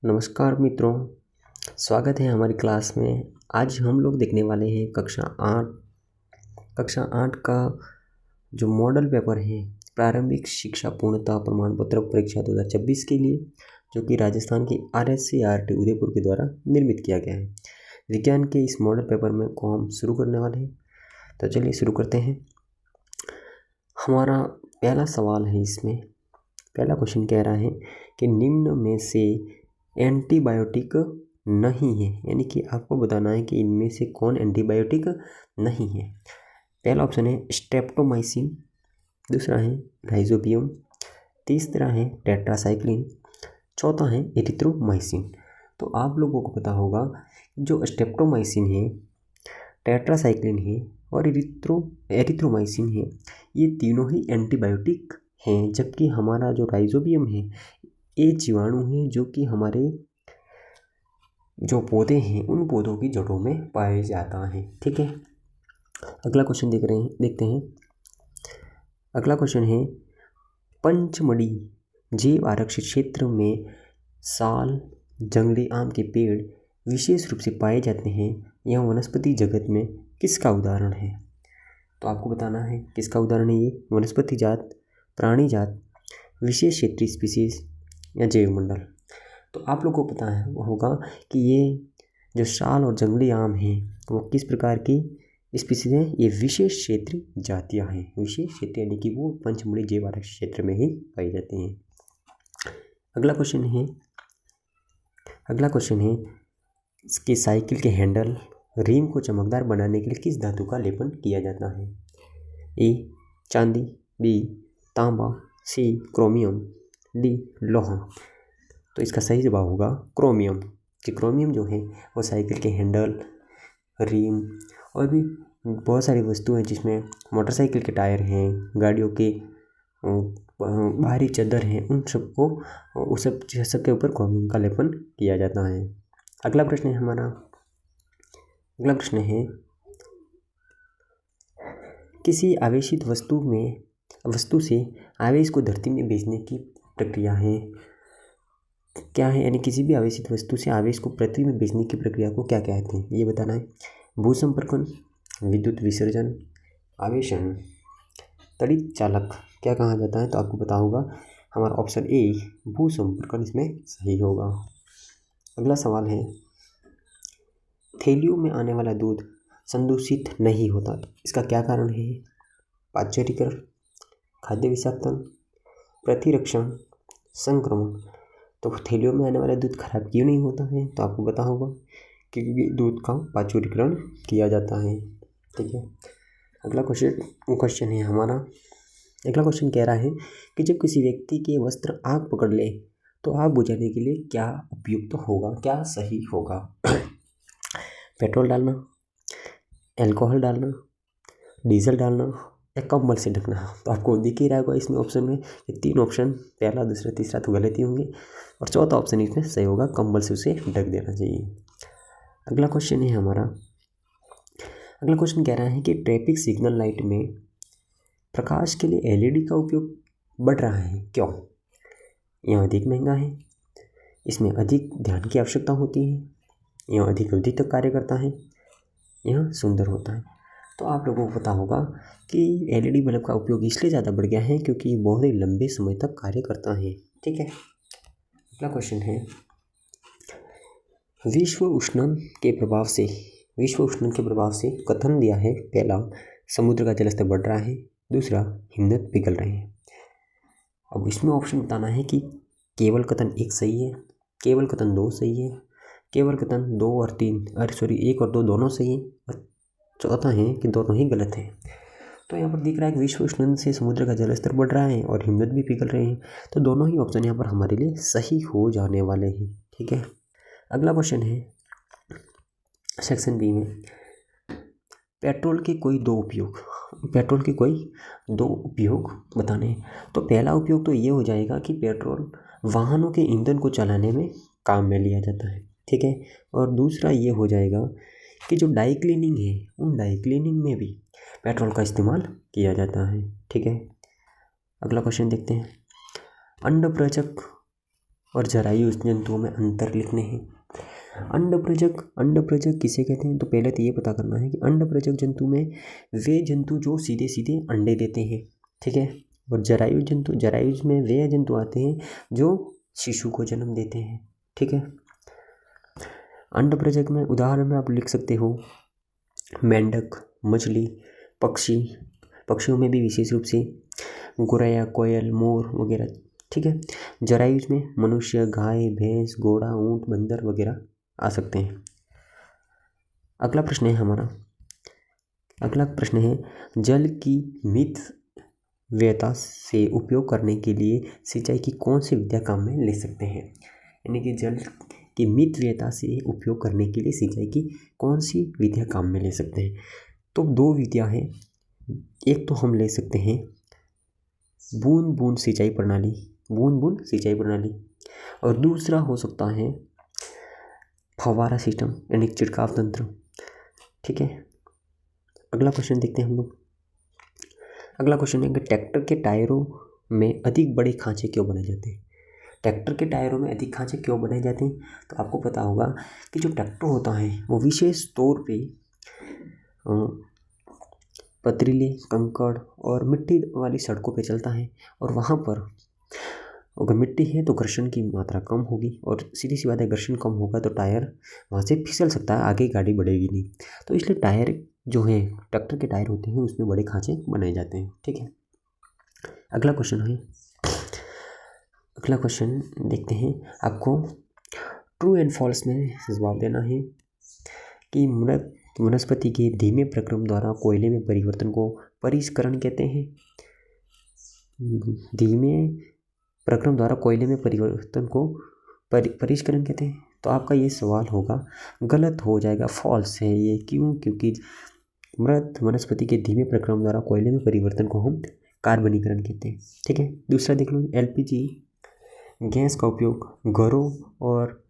नमस्कार मित्रों, स्वागत है हमारी क्लास में। आज हम लोग देखने वाले हैं कक्षा 8 का जो मॉडल पेपर है प्रारंभिक शिक्षा पूर्णता प्रमाण पत्र परीक्षा 2026 के लिए, जो कि राजस्थान की RSC-RT उदयपुर के द्वारा निर्मित किया गया है। विज्ञान के इस मॉडल पेपर में को हम शुरू करने वाले हैं, तो चलिए शुरू करते हैं। हमारा पहला सवाल है, इसमें पहला क्वेश्चन कह रहा है कि निम्न में से एंटीबायोटिक नहीं है, यानी कि आपको बताना है कि इनमें से कौन एंटीबायोटिक नहीं है। पहला ऑप्शन है स्ट्रेप्टोमाइसिन, दूसरा है राइजोबियम, तीसरा है टेट्रासाइक्लिन, चौथा है एरिथ्रोमाइसिन। तो आप लोगों को पता होगा जो स्ट्रेप्टोमाइसिन है, टेट्रासाइक्लिन है और एरिथ्रोमाइसिन है, ये तीनों ही एंटीबायोटिक हैं। जबकि हमारा जो राइजोबियम है, ये जीवाणु हैं जो कि हमारे जो पौधे हैं उन पौधों की जड़ों में पाए जाता है। ठीक है, अगला क्वेश्चन देखते हैं। अगला क्वेश्चन है पंचमढ़ी जैव आरक्षित क्षेत्र में साल, जंगली आम के पेड़ विशेष रूप से पाए जाते हैं। यह वनस्पति जगत में किसका उदाहरण है? तो आपको बताना है किसका उदाहरण है ये। वनस्पति जात, प्राणी जात, विशेष क्षेत्रीय स्पीसीज या जैव मंडल। तो आप लोगों को पता है होगा कि ये जो साल और जंगली आम हैं वो किस प्रकार की स्पीसीज हैं। ये विशेष क्षेत्रीय जातियाँ हैं। विशेष क्षेत्र यानी कि वो पंचमढ़ी जैव आरक्षित क्षेत्र में ही पाई जाती हैं। अगला क्वेश्चन है इसके साइकिल के हैंडल, रिम को चमकदार बनाने के लिए किस धातु का लेपन किया जाता है? ए चांदी, बी तांबा, सी क्रोमियम, डी लोहा। तो इसका सही जवाब होगा क्रोमियम। कि क्रोमियम जो है वो साइकिल के हैंडल, रिम और भी बहुत सारी वस्तुएं हैं, जिसमें मोटरसाइकिल के टायर हैं, गाड़ियों के बाहरी चादर हैं, उन सबको उस सब के ऊपर क्रोमियम का लेपन किया जाता है। अगला प्रश्न है किसी आवेशित वस्तु से आवेश को धरती में भेजने की प्रक्रिया है क्या है? यानी किसी भी आवेशित वस्तु से आवेश को पृथ्वी में भेजने की प्रक्रिया को क्या कहते हैं, ये बताना है। भूसंपर्कन, विद्युत विसर्जन, आवेशन, तड़ित चालक क्या कहा जाता है? तो आपको पता होगा हमारा ऑप्शन ए भूसंपर्कन इसमें सही होगा। अगला सवाल है थैलियों में आने वाला दूध संदूषित नहीं होता, इसका क्या कारण है? पाश्चरीकरण, खाद्य विषाक्तन, प्रतिरक्षण, संक्रमण। तो थैलियों में आने वाला दूध खराब क्यों नहीं होता है? तो आपको पता होगा क्योंकि दूध का पाश्चरीकरण किया जाता है। ठीक है, अगला क्वेश्चन है हमारा। अगला क्वेश्चन कह रहा है कि जब किसी व्यक्ति के वस्त्र आग पकड़ ले तो आग बुझाने के लिए क्या उपयुक्त होगा, क्या सही होगा? पेट्रोल डालना, अल्कोहल डालना, डीजल डालना या कंबल से ढकना। तो आपको दिख ही रहा होगा इसमें ऑप्शन में ये तीन ऑप्शन, पहला, दूसरा, तीसरा तो गलत ही होंगे और चौथा ऑप्शन इसमें सही होगा, कंबल से उसे ढक देना चाहिए। अगला क्वेश्चन है हमारा। अगला क्वेश्चन कह रहा है कि ट्रैफिक सिग्नल लाइट में प्रकाश के लिए LED का उपयोग बढ़ रहा है, क्यों? यह अधिक महंगा है, इसमें अधिक ध्यान की आवश्यकता होती है, यह अधिक अवधि तक कार्य करता है, यह सुंदर होता है। तो आप लोगों को पता होगा कि LED बल्ब का उपयोग इसलिए ज़्यादा बढ़ गया है क्योंकि ये बहुत ही लंबे समय तक कार्य करता है। ठीक है, अगला क्वेश्चन है विश्व उष्णन के प्रभाव से कथन दिया है। पहला, समुद्र का जलस्तर बढ़ रहा है, दूसरा, हिमनद पिघल रहे हैं। अब इसमें ऑप्शन बताना है कि केवल कथन 1 सही है, केवल कथन 2 सही है, केवल कथन 1 और 2 दोनों सही है और चौथा है कि दोनों ही गलत हैं। तो यहाँ पर दिख रहा है कि विश्व उष्णन से समुद्र का जलस्तर बढ़ रहा है और हिमनद भी पिघल रहे हैं, तो दोनों ही ऑप्शन यहाँ पर हमारे लिए सही हो जाने वाले हैं। ठीक है, अगला क्वेश्चन है सेक्शन बी में पेट्रोल के कोई दो उपयोग बताने हैं। तो पहला उपयोग तो ये हो जाएगा कि पेट्रोल वाहनों के ईंधन को चलाने में काम में लिया जाता है। ठीक है, और दूसरा ये हो जाएगा कि जो डाई क्लीनिंग है, उन डाई क्लीनिंग में भी पेट्रोल का इस्तेमाल किया जाता है। ठीक है, अगला क्वेश्चन देखते हैं। अंडप्रेचक और जरायु जंतुओं में अंतर लिखने हैं। अंडप्रजक किसे कहते हैं? तो पहले तो ये पता करना है कि अंडप्रजक जंतु में वे जंतु जो सीधे सीधे अंडे देते हैं, ठीक है। और जरायुज में वे जंतु आते हैं जो शिशु को जन्म देते हैं, ठीक है। अंडप्रजक में उदाहरण में आप लिख सकते हो मेंढक, मछली, पक्षियों में भी विशेष रूप से गोरैया, कोयल, मोर वगैरह, ठीक है। जरायुज में मनुष्य, गाय, भैंस, घोड़ा, ऊंट, बंदर वगैरह आ सकते हैं। अगला प्रश्न है जल की मितव्ययता से उपयोग करने के लिए सिंचाई की कौन सी विधियाँ काम में ले सकते हैं? यानी कि जल की मितव्ययता से उपयोग करने के लिए सिंचाई की कौन सी विधियाँ काम में ले सकते हैं? तो दो विधियाँ हैं। एक तो हम ले सकते हैं बूंद बूंद सिंचाई प्रणाली, और दूसरा हो सकता है फव्वारा सिस्टम यानी छिड़काव तंत्र, ठीक है। अगला क्वेश्चन देखते हैं हम लोग। अगला क्वेश्चन है कि ट्रैक्टर के टायरों में अधिक बड़े खांचे क्यों बनाए जाते हैं? ट्रैक्टर के टायरों में अधिक खांचे क्यों बनाए जाते हैं? तो आपको पता होगा कि जो ट्रैक्टर होता है वो विशेष तौर पे पथरीले, कंकड़ और मिट्टी वाली सड़कों पे चलता है, और वहाँ पर अगर मिट्टी है तो घर्षण की मात्रा कम होगी, और सीधी सी बात है घर्षण कम होगा तो टायर वहाँ से फिसल सकता है, आगे गाड़ी बढ़ेगी नहीं। तो इसलिए टायर जो है ट्रैक्टर के टायर होते हैं उसमें बड़े खांचे बनाए जाते हैं, ठीक है। अगला क्वेश्चन देखते हैं। आपको ट्रू एंड फॉल्स में जवाब देना है कि वनस्पति के धीमे प्रक्रम द्वारा कोयले में परिवर्तन को परिष्करण कहते हैं। धीमे प्रक्रम द्वारा कोयले में परिवर्तन को परिष्करण कहते हैं। तो आपका ये सवाल होगा गलत हो जाएगा, फॉल्स है ये। क्यों? क्योंकि मृत वनस्पति के धीमे प्रक्रम द्वारा कोयले में परिवर्तन को हम कार्बनीकरण कहते हैं, ठीक है। दूसरा देख लो, एलपीजी गैस का उपयोग घरों और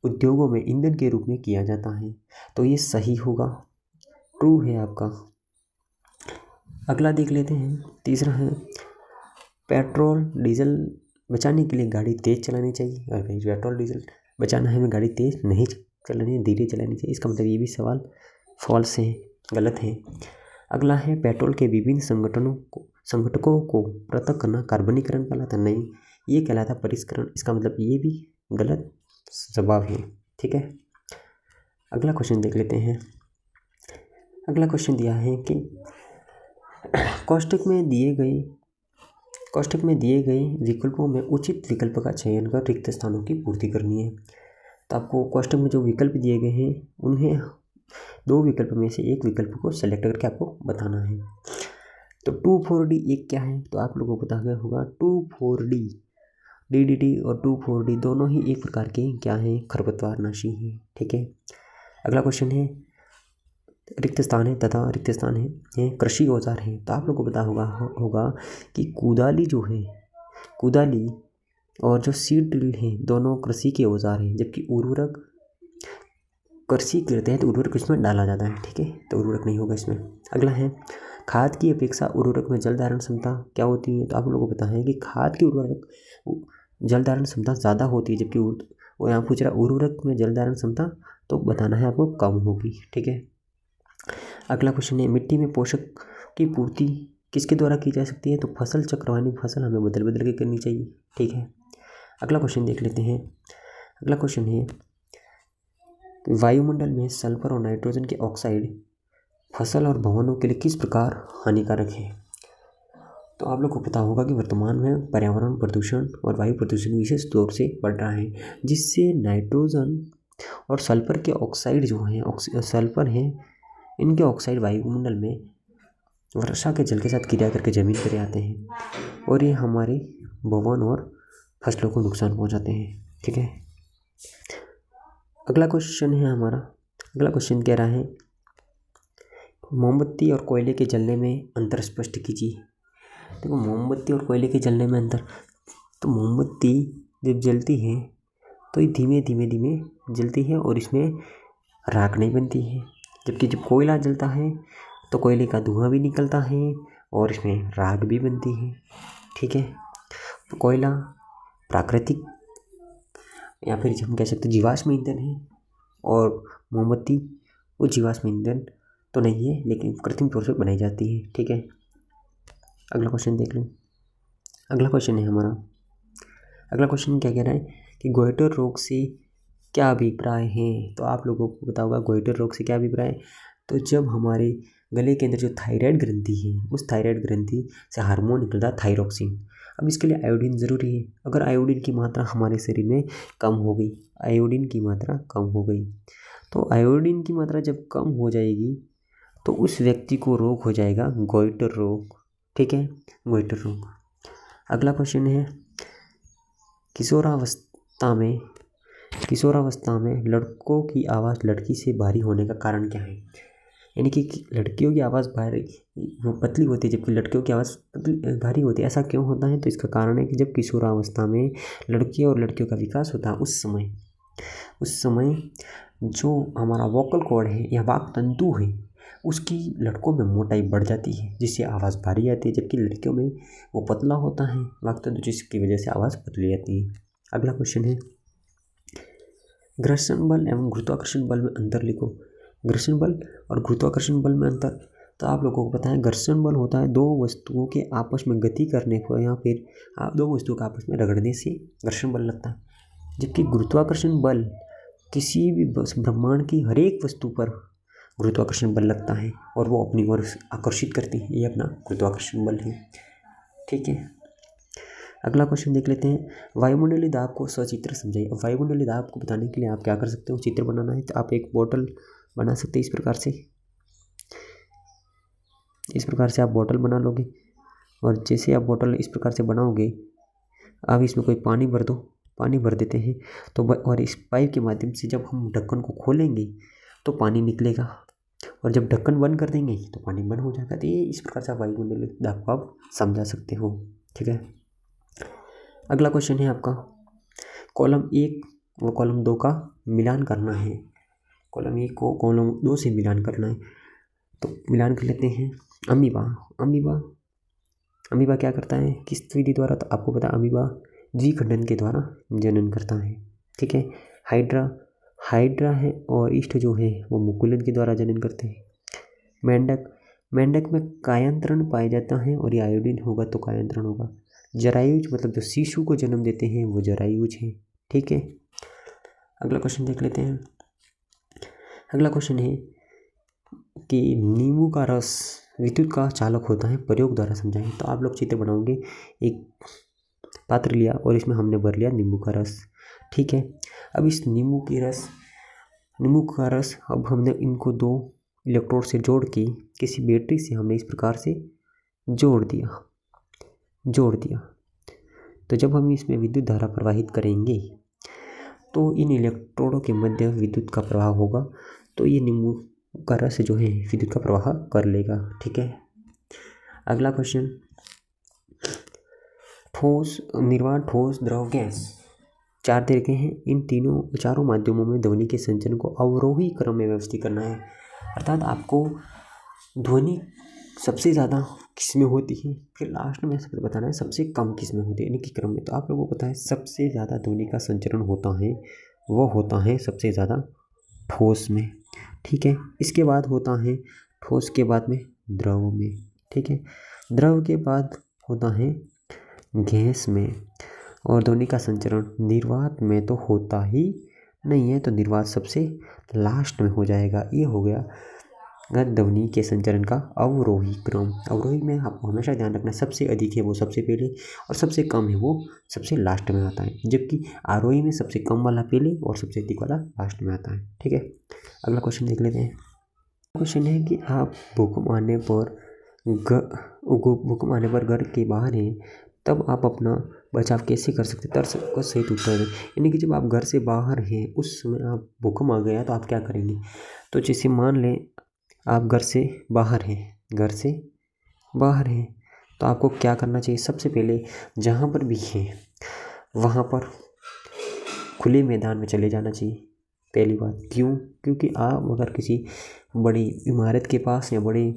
उद्योगों में ईंधन के रूप में किया जाता है। तो ये सही होगा, ट्रू है आपका। अगला देख लेते हैं। तीसरा है पेट्रोल डीजल बचाने के लिए गाड़ी तेज़ चलानी चाहिए। अगर पेट्रोल डीजल बचाना है हमें गाड़ी तेज़ नहीं चलानी, धीरे चलानी चाहिए। इसका मतलब ये भी सवाल फॉल्स है, गलत है। अगला है पेट्रोल के विभिन्न संघटकों को पृथक करना कार्बनीकरण कहलाता नहीं, ये कहलाता परिष्करण। इसका मतलब ये भी गलत जवाब है, ठीक है। अगला क्वेश्चन देख लेते हैं। अगला क्वेश्चन दिया है कि कोष्ठक में दिए गए विकल्पों में उचित विकल्प का चयन कर रिक्त स्थानों की पूर्ति करनी है। तो आपको कोष्ठक में जो विकल्प दिए गए हैं उन्हें दो विकल्प में से एक विकल्प को सेलेक्ट करके आपको बताना है। तो 2,4-D एक क्या है? तो आप लोगों को पता गया होगा 2,4-D DDT और 2,4-D दोनों ही एक प्रकार के क्या हैं? खरपतवारनाशी हैं, ठीक है। अगला क्वेश्चन है रिक्त स्थान है तथा रिक्त स्थान है कृषि औजार है। तो आप लोगों को पता होगा कि कुदाली और जो सीड ड्रिल है दोनों कृषि के औजार हैं, जबकि उर्वरक कृषि करते हैं तो उर्वरक इसमें डाला जाता है, ठीक है। तो उर्वरक नहीं होगा इसमें। अगला है खाद की अपेक्षा उर्वरक में जल धारण क्षमता क्या होती है? तो आप लोगों को पता है कि खाद की उर्वरक जल धारण क्षमता ज़्यादा होती है, जबकि वो यहाँ पूछ रहा उर्वरक में जल धारण क्षमता, तो बताना है आपको कम होगी, ठीक है। अगला क्वेश्चन है मिट्टी में पोषक की पूर्ति किसके द्वारा की जा सकती है? तो फसल चक्रवानी फसल हमें बदल बदल के करनी चाहिए, ठीक है। अगला क्वेश्चन देख लेते हैं। अगला क्वेश्चन है वायुमंडल में सल्फर और नाइट्रोजन के ऑक्साइड फसल और भवनों के लिए किस प्रकार हानिकारक है? तो आप लोग को पता होगा कि वर्तमान में पर्यावरण प्रदूषण और वायु प्रदूषण विशेष तौर से बढ़ रहा है, जिससे नाइट्रोजन और सल्फर के ऑक्साइड जो हैं सल्फर हैं इनके ऑक्साइड वायुमंडल में वर्षा के जल के साथ क्रिया करके ज़मीन पर आते हैं और ये हमारे भवन और फसलों को नुकसान पहुंचाते हैं, ठीक है। अगला क्वेश्चन है हमारा। अगला क्वेश्चन कह रहा है मोमबत्ती और कोयले के जलने में अंतर स्पष्ट कीजिए। देखो मोमबत्ती और कोयले के जलने में अंतर, तो मोमबत्ती जब जलती है तो ये धीमे धीमे जलती है और इसमें राख नहीं बनती है, जबकि जब कोयला जलता है तो कोयले का धुआं भी निकलता है और इसमें राख भी बनती है, ठीक है। तो कोयला प्राकृतिक या फिर हम कह सकते हैं जीवाश्म ईंधन है, और मोमबत्ती वो जीवाश्म ईंधन तो नहीं है लेकिन कृत्रिम तौर से बनाई जाती है। ठीक है, अगला क्वेश्चन देख लो। अगला क्वेश्चन है हमारा, अगला क्वेश्चन क्या कह रहा है कि गोइटर रोग से क्या अभिप्राय है। तो आप लोगों को पता होगा गोइटर रोग से क्या अभिप्राय है। तो जब हमारे गले के अंदर जो थायराइड ग्रंथि है, उस थायराइड ग्रंथि से हार्मोन निकलता है थायरोक्सिन। अब इसके लिए आयोडीन ज़रूरी है। अगर आयोडीन की मात्रा हमारे शरीर में कम हो गई, आयोडीन की मात्रा कम हो गई, तो आयोडीन की मात्रा जब कम हो जाएगी तो उस व्यक्ति को रोग हो जाएगा गोइटर रोग। ठीक है, गोइटर रोग। अगला क्वेश्चन है किशोरावस्था में लड़कों की आवाज़ लड़की से भारी होने का कारण क्या है। यानी कि लड़कियों की आवाज़ भारी पतली होती है जबकि लड़कियों की आवाज़ भारी होती है। ऐसा क्यों होता है। तो इसका कारण है कि जब किशोरावस्था में लड़कियों और लड़कियों का विकास होता है उस समय जो हमारा वोकल कॉर्ड है या वाक तंतु है उसकी लड़कों में मोटाई बढ़ जाती है जिससे आवाज़ भारी आती है, जबकि लड़कियों में वो पतला होता है वाक तंतु, जिसकी वजह से आवाज़ पतली आती है। अगला क्वेश्चन है घर्षण बल एवं गुरुत्वाकर्षण बल में अंतर लिखो। घर्षण बल और गुरुत्वाकर्षण बल में अंतर। तो आप लोगों को पता है घर्षण बल होता है दो वस्तुओं के आपस में गति करने को या फिर दो वस्तुओं के आपस में रगड़ने से घर्षण बल लगता है, जबकि गुरुत्वाकर्षण बल किसी भी ब्रह्मांड की हर एक वस्तु पर गुरुत्वाकर्षण बल लगता है और वो अपनी ओर आकर्षित करती है। ये अपना गुरुत्वाकर्षण बल है। ठीक है, अगला क्वेश्चन देख लेते हैं। वायुमंडलीय दाब को सचित्र समझाइए। अब वायुमंडलीय दाब को बताने के लिए आप क्या कर सकते हो, चित्र बनाना है तो आप एक बोतल बना सकते हैं। इस प्रकार से आप बोतल बना लोगे और जैसे आप बोतल इस प्रकार से बनाओगे, अब इसमें कोई पानी भर दो, पानी भर देते हैं तो और इस पाइप के माध्यम से जब हम ढक्कन को खोलेंगे तो पानी निकलेगा और जब ढक्कन बंद कर देंगे तो पानी बंद हो जाएगा। तो ये इस प्रकार से आप वायुमंडलीय दाब को आप समझा सकते हो। ठीक है, अगला क्वेश्चन है आपका कॉलम 1 व कॉलम 2 का मिलान करना है। कॉलम 1 को कॉलम 2 से मिलान करना है तो मिलान कर लेते हैं। अमीबा क्या करता है, किस विधि द्वारा। तो आपको पता है अमीबा द्विखंडन के द्वारा जनन करता है। ठीक है, हाइड्रा है और ईस्ट जो है वो मुकुलन के द्वारा जनन करते हैं। मेंढक में कायांतरण पाया जाता है और ये आयोडीन होगा तो कायांतरण होगा। जरायुज मतलब जो शिशु को जन्म देते हैं वो जरायुज है। ठीक है, अगला क्वेश्चन देख लेते हैं। अगला क्वेश्चन है कि नींबू का रस विद्युत का चालक होता है, प्रयोग द्वारा समझाएं। तो आप लोग चित्र बनाओगे, एक पात्र लिया और इसमें हमने भर लिया नींबू का रस। ठीक है, अब इस नींबू का रस अब हमने इनको दो इलेक्ट्रोड से जोड़ के किसी बैटरी से हमने इस प्रकार से जोड़ दिया। तो जब हम इसमें विद्युत धारा प्रवाहित करेंगे तो इन इलेक्ट्रोडों के मध्य विद्युत का प्रवाह होगा, तो ये नींबू का रस जो है विद्युत का प्रवाह कर लेगा। ठीक है, अगला क्वेश्चन निर्वात, ठोस, द्रव, गैस, 4 तरीके हैं। इन चारों माध्यमों में ध्वनि के संचरण को अवरोही क्रम में व्यवस्थित करना है। अर्थात आपको ध्वनि सबसे ज़्यादा किस में होती है, फिर लास्ट में सबसे बताना है सबसे कम किस में होती है, यानी कि क्रम में। तो आप लोगों को पता है सबसे ज़्यादा ध्वनि का संचरण होता है वो होता है सबसे ज़्यादा ठोस में। ठीक है, इसके बाद होता है ठोस के बाद में द्रव में। ठीक है, द्रव के बाद होता है गैस में और ध्वनि का संचरण निर्वात में तो होता ही नहीं है, तो निर्वात सबसे लास्ट में हो जाएगा। ये हो गया ध्वनि के संचरण का अवरोही क्रम। अवरोही में आपको हमेशा ध्यान रखना सबसे अधिक है वो सबसे पहले और सबसे कम है वो सबसे लास्ट में आता है, जबकि आरोही में सबसे कम वाला पहले और सबसे अधिक वाला लास्ट में आता है। ठीक है, अगला क्वेश्चन देख लेते हैं। क्वेश्चन है कि आप भूकंप आने पर घर के बाहर हैं तब आप अपना बचाव कैसे कर सकते हैं। तर्क को सही उत्तर दें। यानी कि जब आप घर से बाहर हैं उस समय आप भूकंप आ गया तो आप क्या करेंगे। तो जैसे मान लें आप घर से बाहर हैं तो आपको क्या करना चाहिए। सबसे पहले जहाँ पर भी हैं वहाँ पर खुले मैदान में चले जाना चाहिए। पहली बात क्यों, क्योंकि आप अगर किसी बड़ी इमारत के पास या बड़े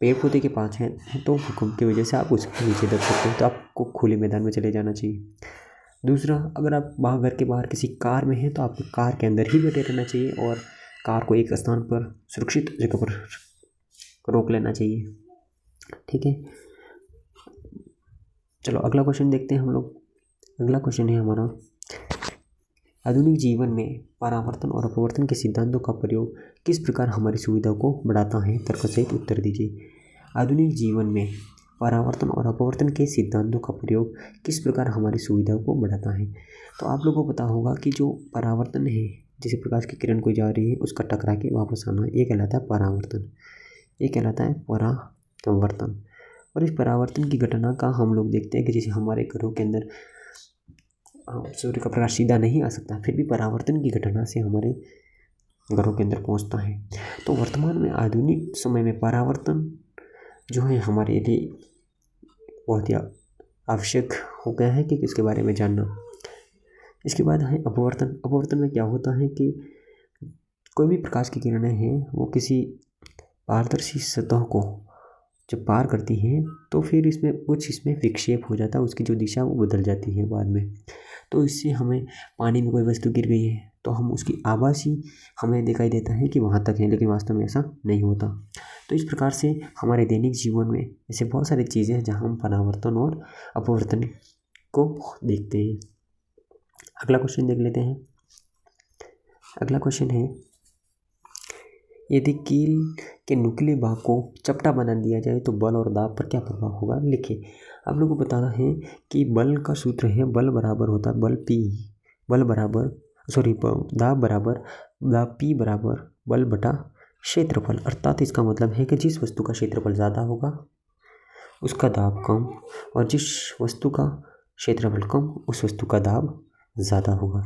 पेड़ पौधे के पास हैं तो भूकंप की वजह से आप उसके नीचे दब सकते हैं, तो आपको खुले मैदान में चले जाना चाहिए। दूसरा, अगर आप घर के बाहर किसी कार में हैं तो आपको कार के अंदर ही बैठे रहना चाहिए और कार को एक स्थान पर सुरक्षित जगह पर रोक लेना चाहिए। ठीक है, चलो अगला क्वेश्चन देखते हैं हम लोग। अगला क्वेश्चन है हमारा, आधुनिक जीवन में परावर्तन और अपवर्तन के सिद्धांतों का प्रयोग किस प्रकार हमारी सुविधा को बढ़ाता है? तर्क सहित उत्तर दीजिए। आधुनिक जीवन में परावर्तन और अपवर्तन के सिद्धांतों का प्रयोग किस प्रकार हमारी सुविधा को बढ़ाता है? तो आप लोगों को पता होगा कि जो परावर्तन है, जैसे प्रकाश की किरण कोई जा रही है उसका टकरा के वापस आना, ये कहलाता है परावर्तन, ये कहलाता है परावर्तन। और इस परावर्तन की घटना का हम लोग देखते हैं कि जैसे हमारे घरों के अंदर सूर्य का प्रकाश सीधा नहीं आ सकता, फिर भी परावर्तन की घटना से हमारे घरों के अंदर पहुंचता है। तो वर्तमान में आधुनिक समय में परावर्तन जो है हमारे लिए बहुत ही आवश्यक हो गया है कि इसके बारे में जानना। इसके बाद है अपवर्तन। अपवर्तन में क्या होता है कि कोई भी प्रकाश की किरणें हैं वो किसी पारदर्शी सतह को जब पार करती हैं तो फिर इसमें विक्षेप हो जाता है, उसकी जो दिशा वो बदल जाती है बाद में। तो इससे हमें पानी में कोई वस्तु गिर गई है तो हम उसकी आभास ही हमें दिखाई देता है कि वहाँ तक है, लेकिन वास्तव में ऐसा नहीं होता। तो इस प्रकार से हमारे दैनिक जीवन में ऐसे बहुत सारी चीज़ें हैं जहाँ हम परावर्तन और अपवर्तन को देखते हैं। अगला क्वेश्चन देख लेते हैं। अगला क्वेश्चन है, यदि कील के नुकीले भाग को चपटा बना दिया जाए तो बल और दाब पर क्या प्रभाव होगा? लिखिए। आप लोगों को बताना है कि बल का सूत्र है, बल बराबर होता है दाब बराबर दाब P बराबर बल बटा क्षेत्रफल। अर्थात इसका मतलब है कि जिस वस्तु का क्षेत्रफल ज़्यादा होगा उसका दाब कम, और जिस वस्तु का क्षेत्रफल कम उस वस्तु का दाब ज़्यादा होगा।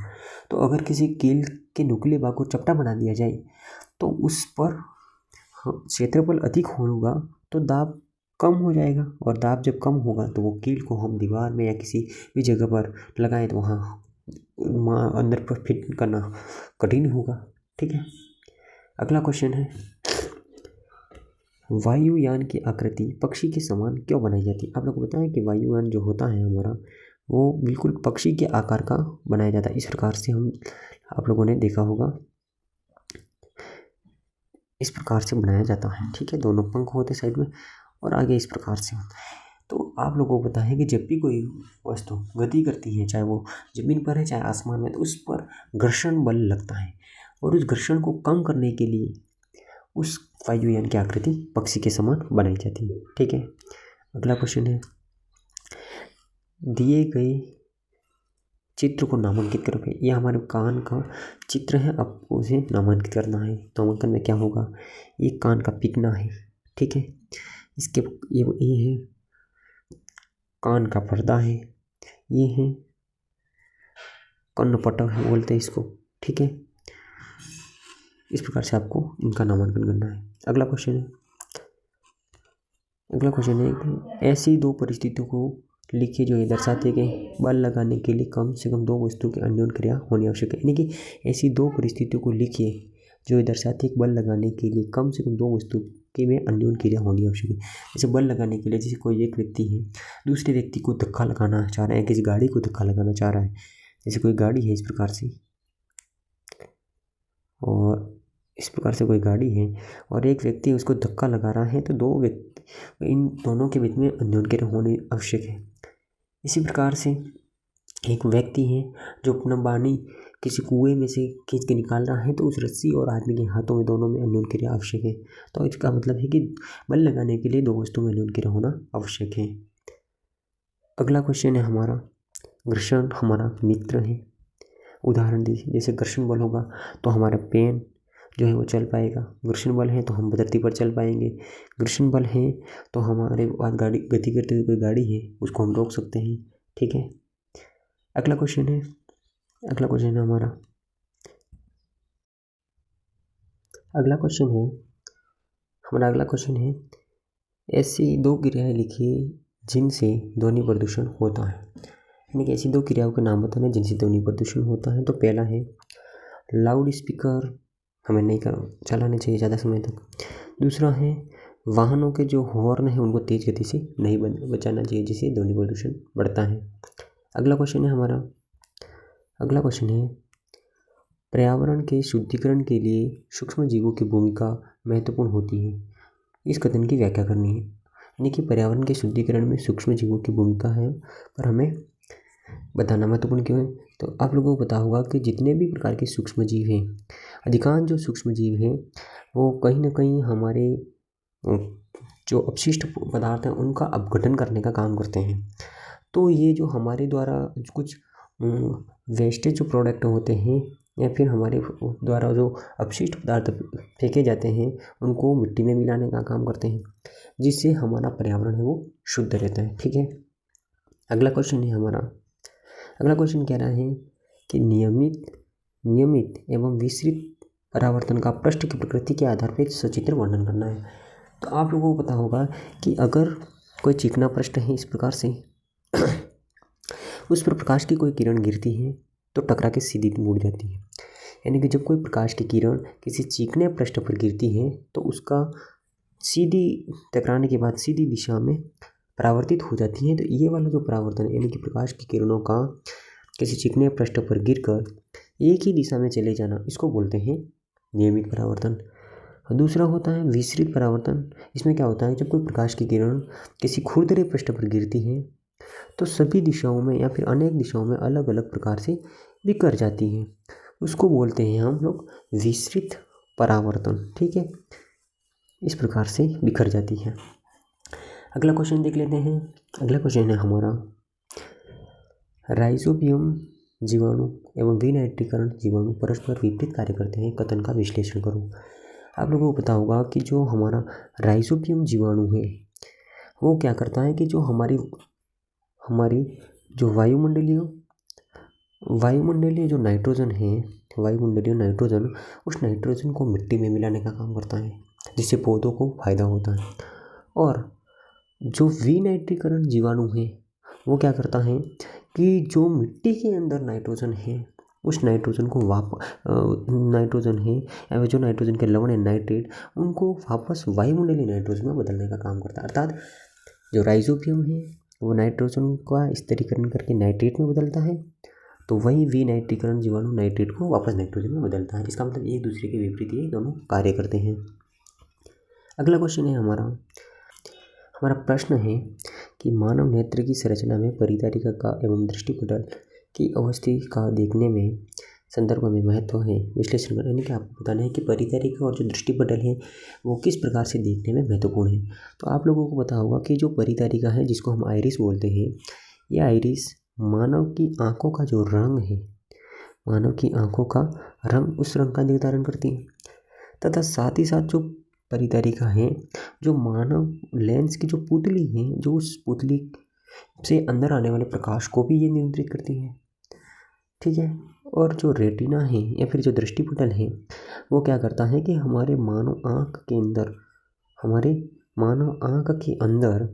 तो अगर किसी कील के नुकीले भाग को चपटा बना दिया जाए तो उस पर क्षेत्रफल अधिक होगा तो दाब कम हो जाएगा, और दाब जब कम होगा तो वो कील को हम दीवार में या किसी भी जगह पर लगाएं तो वहाँ अंदर पर फिट करना कठिन होगा। ठीक है, अगला क्वेश्चन है, वायुयान की आकृति पक्षी के समान क्यों बनाई जाती है? आप लोग को बताएं कि वायुयान जो होता है हमारा वो बिल्कुल पक्षी के आकार का बनाया जाता है। इस प्रकार से आप लोगों ने देखा होगा, इस प्रकार से बनाया जाता है। ठीक है, दोनों पंख होते साइड में और आगे इस प्रकार से होता है। तो आप लोगों को पता है कि जब भी कोई वस्तु गति करती है, चाहे वो जमीन पर है चाहे आसमान में, तो उस पर घर्षण बल लगता है, और उस घर्षण को कम करने के लिए उस वायुयान की आकृति पक्षी के समान बनाई जाती है। ठीक है, अगला क्वेश्चन है, दिए गए चित्र को नामांकित करो। यह हमारे कान का चित्र है, आपको उसे नामांकित करना है। नामांकन में क्या होगा? ये कान का पीकना है। ठीक है, इसके ये है कान का पर्दा है, ये है कर्णपटल बोलते हैं इसको। ठीक है, इस प्रकार से आपको इनका नामांकन करना है। अगला क्वेश्चन है कि ऐसी दो परिस्थितियों को लिखिए जो ये दर्शाते हैं कि बल लगाने के लिए कम से कम दो वस्तु की अन्योन क्रिया होनी आवश्यक है। यानी कि ऐसी दो परिस्थितियों को लिखिए जो ये दर्शाते हैं कि बल लगाने के लिए कम से कम दो वस्तु के में अन्योन क्रिया होनी आवश्यक है। जैसे बल लगाने के लिए, जैसे कोई एक व्यक्ति है दूसरे व्यक्ति को धक्का लगाना चाह रहा है, किसी गाड़ी को धक्का लगाना चाह रहा है, जैसे कोई गाड़ी है इस प्रकार से, और इस प्रकार से कोई गाड़ी है और एक व्यक्ति उसको धक्का लगा रहा है, तो इन दोनों के बीच में अन्योन क्रिया होनी आवश्यक है। इसी प्रकार से एक व्यक्ति है जो अपना पानी किसी कुएं में से खींच के निकाल रहा है, तो उस रस्सी और आदमी के हाथों में दोनों में अन्योन क्रिया आवश्यक है। तो इसका मतलब है कि बल लगाने के लिए दो वस्तु में अन्योन क्रिया होना आवश्यक है। अगला क्वेश्चन है हमारा, घर्षण हमारा मित्र है। उदाहरण दीजिए। जैसे घर्षण बल होगा तो हमारा पेन जो है वो चल पाएगा, घर्षण बल है तो हम धरती पर चल पाएंगे, घर्षण बल है तो हमारे बाद गाड़ी गति करते हुए कोई गाड़ी है उसको हम रोक सकते हैं। ठीक है, अगला क्वेश्चन है हमारा, अगला क्वेश्चन है ऐसी दो क्रियाएं लिखिए जिनसे ध्वनि प्रदूषण होता है। यानी कि ऐसी दो क्रियाओं के नाम बताने जिनसे ध्वनि प्रदूषण होता है। तो पहला है लाउड स्पीकर हमें नहीं चलाने चाहिए ज़्यादा समय तक। दूसरा है वाहनों के जो हॉर्न है उनको तेज़ गति से नहीं बजाना चाहिए, जिससे ध्वनि प्रदूषण बढ़ता है। अगला क्वेश्चन है हमारा, अगला क्वेश्चन है, पर्यावरण के शुद्धिकरण के लिए सूक्ष्म जीवों की भूमिका महत्वपूर्ण होती है। इस कथन की व्याख्या करनी है। यानी कि पर्यावरण के शुद्धिकरण में सूक्ष्म जीवों की भूमिका है, पर हमें बताना महत्वपूर्ण क्यों है। तो आप लोगों को पता होगा कि जितने भी प्रकार के सूक्ष्म जीव हैं, अधिकांश जो सूक्ष्म जीव हैं वो कहीं ना कहीं हमारे जो अपशिष्ट पदार्थ हैं उनका अपघटन करने का काम करते हैं। तो ये जो हमारे द्वारा कुछ वेस्टेज जो प्रोडक्ट होते हैं या फिर हमारे द्वारा जो अपशिष्ट पदार्थ फेंके जाते हैं उनको मिट्टी में मिलाने का काम करते हैं, जिससे हमारा पर्यावरण है वो शुद्ध रहता है। ठीक है, अगला क्वेश्चन है हमारा। अगला क्वेश्चन कह रहा है कि नियमित एवं विस्तृत परावर्तन का पृष्ठ की प्रकृति के आधार पर सचित्र वर्णन करना है। तो आप लोगों को पता होगा कि अगर कोई चिकना पृष्ठ है इस प्रकार से उस पर प्रकाश की कोई किरण गिरती है तो टकरा के सीधी मुड़ जाती है। यानी कि जब कोई प्रकाश की किरण किसी चिकने पृष्ठ पर गिरती है तो उसका सीधी टकराने के बाद सीधी दिशा में परावर्तित हो जाती है। तो ये वाला जो परावर्तन है यानी कि प्रकाश की किरणों का किसी चिकने पृष्ठ पर गिरकर एक ही दिशा में चले जाना, इसको बोलते हैं नियमित परावर्तन। दूसरा होता है विस्तृत परावर्तन। इसमें क्या होता है, जब कोई प्रकाश की किरण किसी खुरदरे पृष्ठ पर गिरती है तो सभी दिशाओं में या फिर अनेक दिशाओं में अलग अलग प्रकार से बिखर जाती है, उसको बोलते हैं हम लोग विस्तृत परावर्तन। ठीक है, इस प्रकार से बिखर जाती है। अगला क्वेश्चन देख लेते हैं। अगला क्वेश्चन है हमारा, राइजोबियम जीवाणु एवं विनाइट्रीकरण जीवाणु परस्पर विपरीत कार्य करते हैं, कथन का विश्लेषण करो। आप लोगों को पता होगा कि जो हमारा राइजोबियम जीवाणु है वो क्या करता है कि जो हमारी जो वायुमंडलीय जो नाइट्रोजन है, वायुमंडलीय नाइट्रोजन, उस नाइट्रोजन को मिट्टी में मिलाने का काम करता है, जिससे पौधों को फायदा होता है। और जो विनाइट्रीकरण जीवाणु है वो क्या करता है कि जो मिट्टी के अंदर नाइट्रोजन है उस नाइट्रोजन को नाइट्रोजन है या जो नाइट्रोजन के लवण है नाइट्रेट, उनको वापस वायुमंडलीय नाइट्रोजन में बदलने का काम करता है। अर्थात जो राइजोबियम है वो नाइट्रोजन का स्थिरीकरण करके नाइट्रेट में बदलता है, तो वही विनाइट्रीकरण जीवाणु नाइट्रेट को वापस नाइट्रोजन में बदलता है। इसका मतलब एक दूसरे के विपरीत ये दोनों कार्य करते हैं। अगला क्वेश्चन है हमारा प्रश्न है कि मानव नेत्र की संरचना में परिधारिका का एवं दृष्टिपटल की अवस्थी का देखने में संदर्भ में महत्व है, विश्लेषण करें। यानी कि आपको बताना है कि परिधारिका और जो दृष्टिपटल है वो किस प्रकार से देखने में महत्वपूर्ण है। तो आप लोगों को पता होगा कि जो परिधारिका है जिसको हम आइरिस बोलते हैं, यह आइरिस मानव की आँखों का जो रंग है, मानव की आँखों का रंग, उस रंग का निर्धारण करती है। तथा साथ ही साथ जो परिधारिका है जो मानव लेंस की जो पुतली है, जो उस पुतली से अंदर आने वाले प्रकाश को भी ये नियंत्रित करती है। ठीक है, और जो रेटिना है या फिर जो दृष्टिपटल है वो क्या करता है कि हमारे मानव आँख के अंदर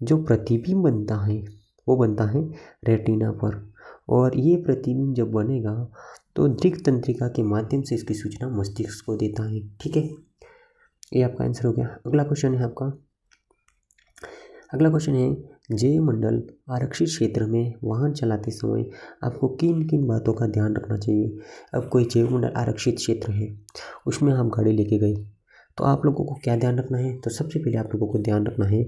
जो प्रतिबिंब बनता है वो बनता है रेटिना पर, और ये प्रतिबिंब जब बनेगा तो दृक् तंत्रिका के माध्यम से इसकी सूचना मस्तिष्क को देता है। ठीक है, ये आपका आंसर हो गया। अगला क्वेश्चन है जैव मंडल आरक्षित क्षेत्र में वाहन चलाते समय आपको किन किन बातों का ध्यान रखना चाहिए। अब कोई जैव मंडल आरक्षित क्षेत्र है, उसमें आप गाड़ी लेके गए तो आप लोगों को क्या ध्यान रखना है। तो सबसे पहले आप लोगों को ध्यान रखना है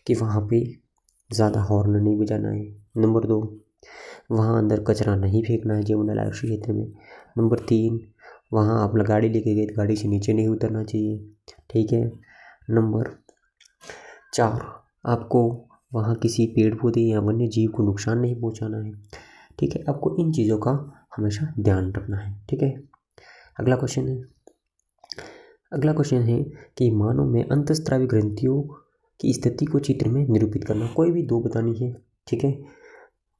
कि वहाँ पे ज़्यादा हॉर्न नहीं बजाना है। नंबर 2, वहाँ अंदर कचरा नहीं फेंकना है जैव मंडल आरक्षित क्षेत्र में। नंबर 3, वहाँ आप गाड़ी लेके गए तो गाड़ी से नीचे नहीं उतरना चाहिए। ठीक है। नंबर 4, आपको वहाँ किसी पेड़ पौधे या वन्य जीव को नुकसान नहीं पहुँचाना है। ठीक है, आपको इन चीज़ों का हमेशा ध्यान रखना है। ठीक है, अगला क्वेश्चन है कि मानव में अंतःस्रावी ग्रंथियों की स्थिति को चित्र में निरूपित करना। कोई भी 2 बतानी है। ठीक है,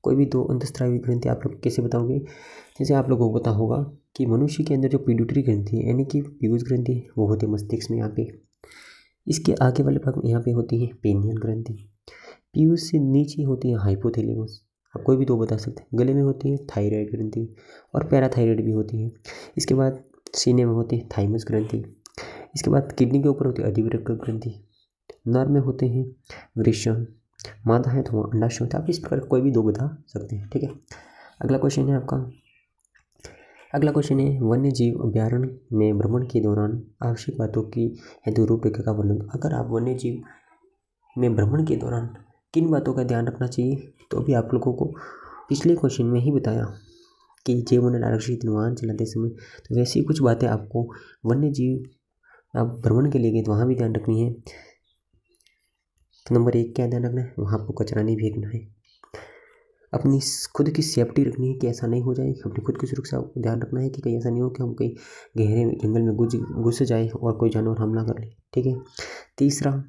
कोई भी 2 अंतःस्रावी ग्रंथि आप लोग कैसे बताओगे। जैसे आप लोगों को पता होगा कि मनुष्य के अंदर जो पिट्यूटरी ग्रंथि है यानी कि पीयूष ग्रंथि वो होती है मस्तिष्क में, यहाँ पे इसके आगे वाले भाग में यहाँ पे होती है पेनियल ग्रंथि। पीयूष से नीचे होती है हाइपोथैलेमस। आप कोई भी 2 बता सकते हैं। गले में होती है थायराइड ग्रंथि और पैराथायराइड भी होती है। इसके बाद सीने में होती है थाइमस ग्रंथि। इसके बाद किडनी के ऊपर होती है अधिवृक्क ग्रंथि। नर में होते हैं वृषण, मादा है तो वहाँ अंडाशय होता है। आप इस प्रकार कोई भी 2 बता सकते हैं। ठीक है, अगला क्वेश्चन है आपका अगला क्वेश्चन है, वन्य जीव अभ्यारण्य में भ्रमण के दौरान आवश्यक बातों की हेतु रूपरेखा का वर्णन। अगर आप वन्य जीव में भ्रमण के दौरान किन बातों का ध्यान रखना चाहिए, तो अभी आप लोगों को पिछले क्वेश्चन में ही बताया कि जैव मंडल आरक्षित वाहन चलाते समय, तो वैसी कुछ बातें आपको वन्य जीव आप भ्रमण के लिए गए तो वहाँ भी ध्यान रखनी है। तो नंबर 1 क्या ध्यान रखना है, वहाँ आपको कचरा नहीं फेंकना है, अपनी खुद की सेफ्टी रखनी है कि ऐसा नहीं हो जाए, अपनी खुद की सुरक्षा को ध्यान रखना है कि कहीं ऐसा नहीं हो कि हम कहीं गहरे जंगल में घुस जाए और कोई जानवर हमला कर ले। ठीक है। तीसरा,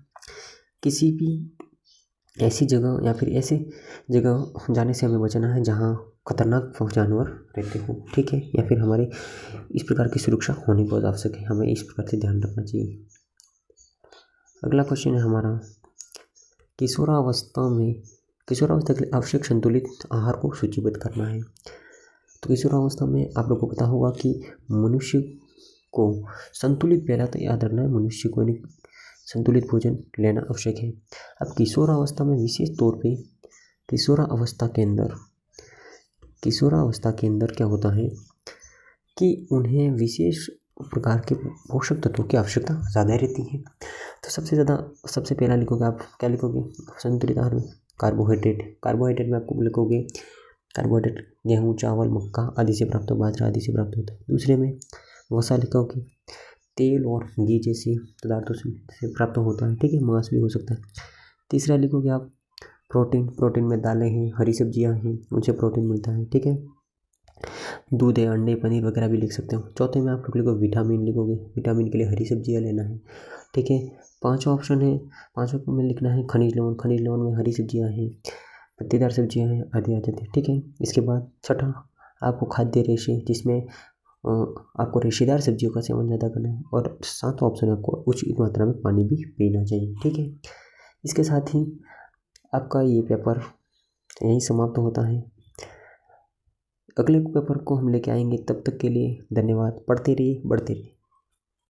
किसी भी ऐसी जगह या फिर ऐसे जगह जाने से हमें बचना है जहाँ खतरनाक जानवर रहते हो। ठीक है, या फिर हमारे इस प्रकार की सुरक्षा होनी बहुत आवश्यक है, हमें इस प्रकार से ध्यान रखना चाहिए। अगला क्वेश्चन है हमारा, किशोरावस्था के लिए आवश्यक संतुलित आहार को सूचीबद्ध करना है। तो किशोरावस्था में आप लोग को पता होगा कि मनुष्य को संतुलित, पहला तो याद रखना है, मनुष्य को संतुलित भोजन लेना आवश्यक है। अब किशोरावस्था में विशेष तौर पे किशोरावस्था के अंदर क्या होता है कि उन्हें विशेष प्रकार के पोषक तत्वों की आवश्यकता ज़्यादा रहती है। तो सबसे पहला लिखोगे आप, क्या लिखोगे संतुलित आहार में, कार्बोहाइड्रेट में आपको लिखोगे कार्बोहाइड्रेट गेहूँ, चावल, मक्का आदि से प्राप्त, बाजरा आदि से प्राप्त होता है। दूसरे में वसा लिखोगे, तेल और घी जैसे पदार्थों से प्राप्त होता है। ठीक है, मांस भी हो सकता है। तीसरा लिखोगे आप प्रोटीन में दालें हैं, हरी सब्जियां हैं, उनसे प्रोटीन मिलता है। ठीक है, दूध है, अंडे, पनीर वगैरह भी लिख सकते हो। चौथे में आप लोग लिखोगे विटामिन, विटामिन के लिए हरी सब्जियां लेना है। ठीक है, पांचवा ऑप्शन है, पांचवा में लिखना है खनिज लवण में हरी सब्जियां हैं, पत्तेदार सब्जियां हैं आदि आ जाते हैं। ठीक है, इसके बाद छठा आपको खाद्य रेशे, जिसमें आपको रेशेदार सब्जियों का सेवन ज़्यादा करना है। और सातवां ऑप्शन आपको उचित मात्रा में पानी भी पीना चाहिए। ठीक है, इसके साथ ही आपका ये पेपर यहीं समाप्त होता है। अगले पेपर को हम लेके आएंगे, तब तक के लिए धन्यवाद। पढ़ते रहिए, बढ़ते रहिए।